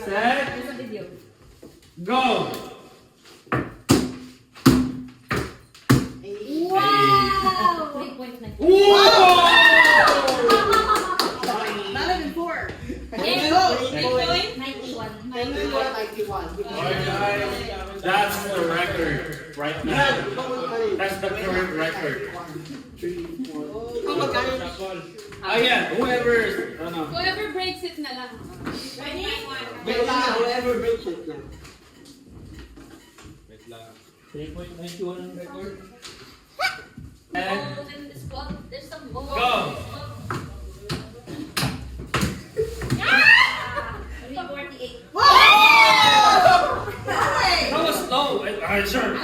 Set. Go. Wow! 3.9. Wow! Alright guys, that's the record right now. That's the current record. Yeah, Whoever breaks it na lang. Ready? Whoever breaks it lang. 3.91 ang record. And this one, there's some more. Go! 348. That was slow. Sure.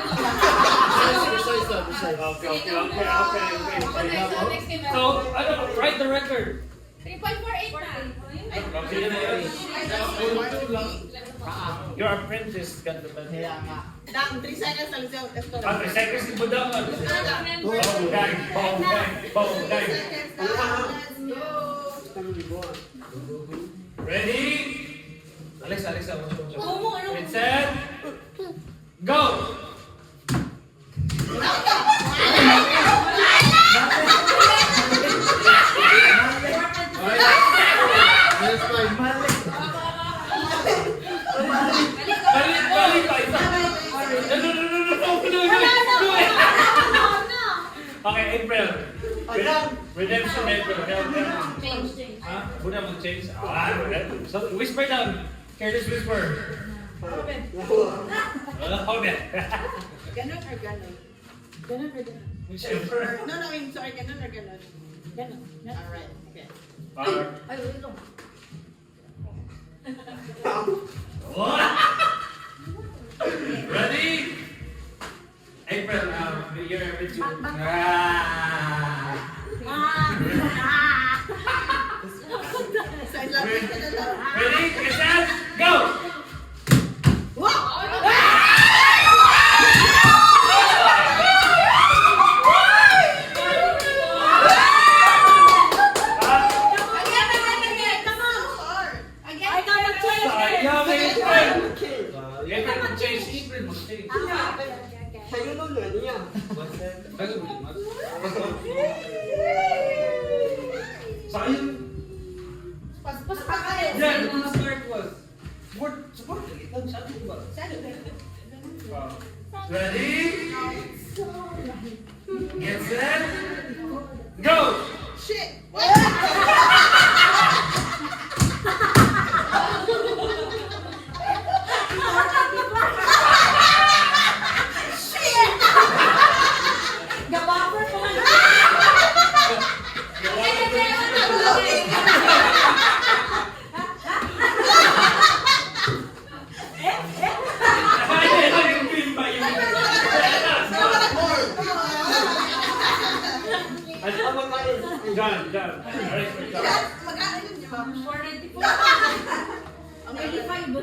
Okay. So, write the record. 3.48 na. Your apprentice got the best. Dang, 3 seconds lang siya. 3 seconds mo daw. Bonggang. Ready? Alexa. Get set. Go! Balik. Okay, April. Redemption, April. Change. Muna mag-change. So, whisper down. Careless whisper. Hold it. Ganon or ganon? Whichever. No, I'm sorry. Ganon or ganon? Ganon. Alright, okay. Ay, wait lang. What? Ready? April, you're every two. Side lang ka na lang. Ready? Get set, go! Sa'yo nun na niya. Sayang. Pas pa kayo. Yan, yung start was. Support. Ready? Get set. Go! Shit! Done. Magkano yun, di ba? 494. Ang 85.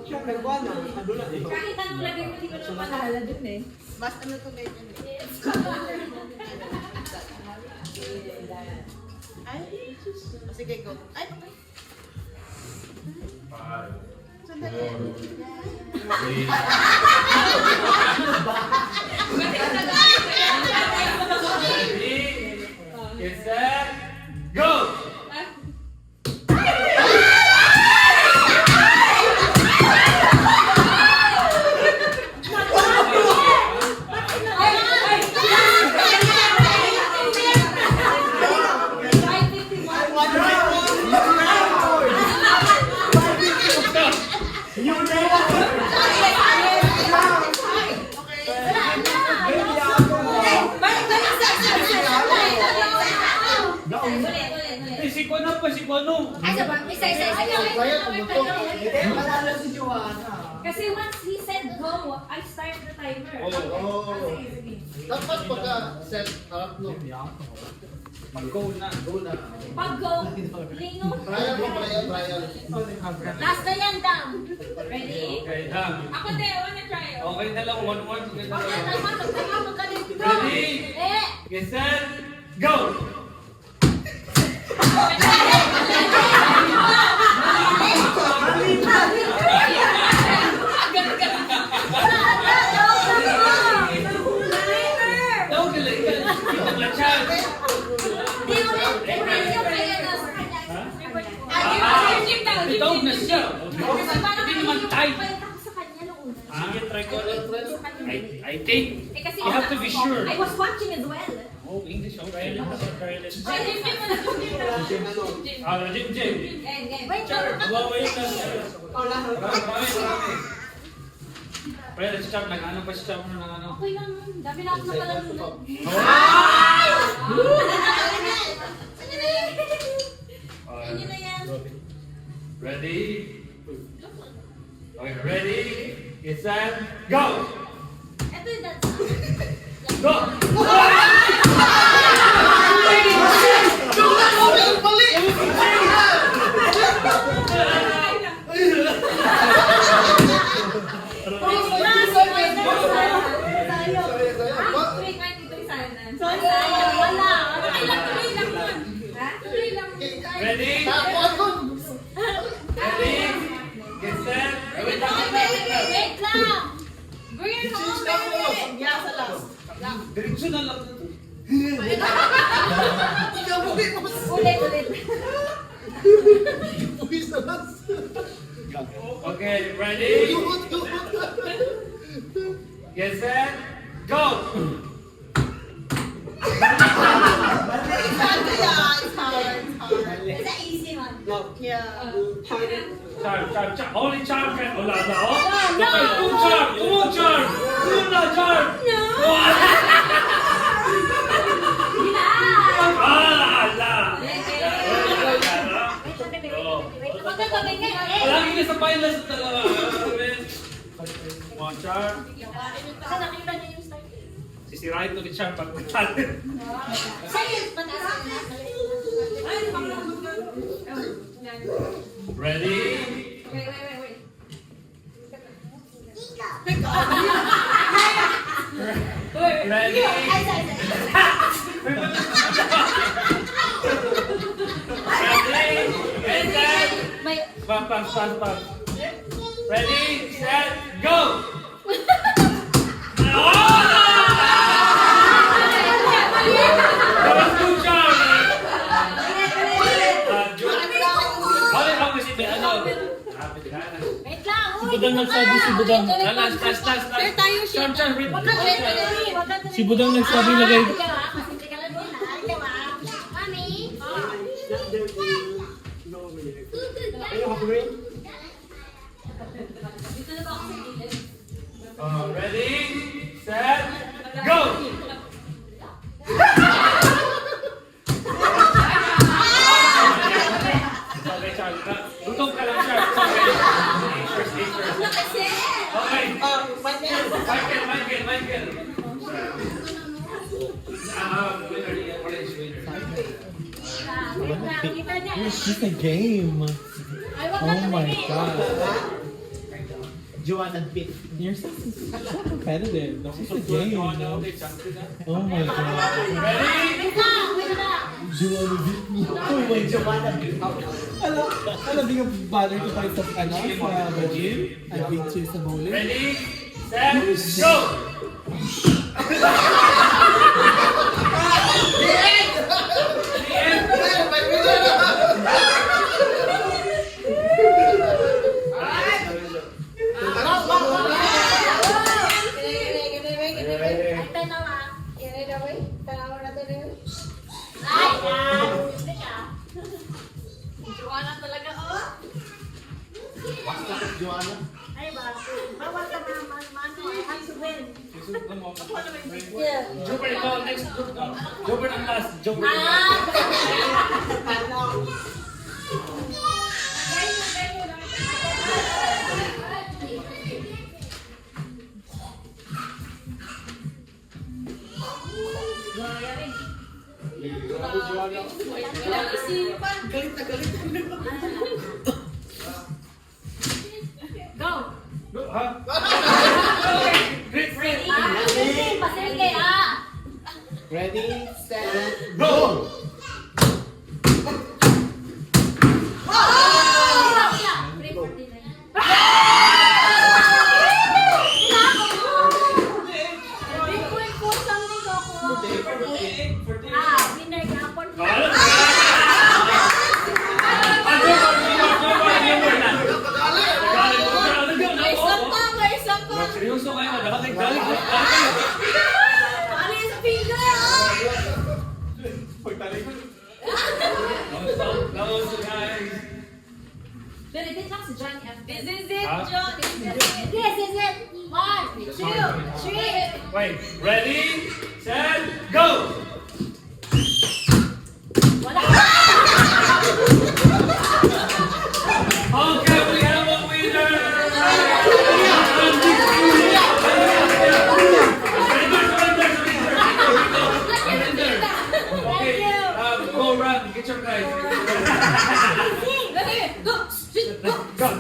Siya, nagwa na. Ano na eh. Kahit anong lagay mo, hindi ko naman mahalala dun eh. Mas ano to ganyan eh. Ay, sige, go. Ay, sandali. Ready? Get set. Go! Si Kono. Ay, isa. Malala si Joanna. Kasi once he said go, I start the timer. Sige. Dapat pagka set up no. Go na. Pag go, lingo. Trial. Last na yan, Dam. Ready? Okay, done. Ako din, wanna try. Okay na lang, 1-1. Okay, tama, magaling. Ready? Eh! Get set. Go! Bitaw na siya. Kasi parang Hindi naman tight. Balik ako sa kanya nung una. Sige, try ko ulit. Sa kanya. I think. Eh, kasi You have to be sure. I was watching as well. Oh, English, okay. Careless. Oh, Jim, Jim. Wait, Wait lang. Marami. Pre, let's start. Nag-ano pa siya muna ng ano. Okay lang. Dami na ako napalalunan. Ayun na yan. Ready? Okay, ready? Get set, go! Ito yung dance. Go! Ready? Ready? Get set. Wait lang! Green, hold on. Yeah, sa last. Diretso na lang ito. Ulit. Puwis na lang. Okay, ready? Get set, go! It's hard. It's an easy one. Yeah. Charm. Only charm can. Wala na, oh. No. Okay, two charm. Two na charm. No! Ala. Magkagabi nga eh. Palagi na sa finals sa dalawa. One charm. Kasi nakita niyo yung start. Sisirahin to ni charm pag magtalent. Sa'yo, mataas na. Ay, Ready? Wait. Ready? Ready? Get set. May... Pass. Ready, set, go! That was two charm. How is it? Ano? Wait lang, uy. Budang nagsabi si Budang. Last. Sir, tayo siya. Charm, read. Wag ka Si Budang nagsabi na kayo. Mami? Dito na ba ako sa gilid? Ready, set, go! Okay, Charlie. Gutom ka lang, Charlie. First. Ano kasi? Okay. Michael. Michael. Orange winner. Kita niya. It's just a game. Ay, wag Oh ka my tumingin. god. Joanna Pitt. You're so competitive. It's just a game. Oh my god. Ready? Wait lang. Joanna beat me. Oh my Joanna beat me. Alam, di ka bother ko tayo sa gym. I beat you sa bowling. Ready, set, go! Joanna talaga, oh. Joanna. Ay ba? Bawal ka na mano. Have to win. Yeah. Joker, ikaw, next group ka. Joker ang last. Joker. Go. Ha? Ready? Pasente, ah. Ready, set, go! Winner ka. Joker, close the eyes. Pero din lang si Johnny F. This is it, Huh? John. This is it. 1, 2, 3. Wait, ready, set, go! Wala. Okay, we have a winner! Okay, go run, get your prize. Ready? Go. Go.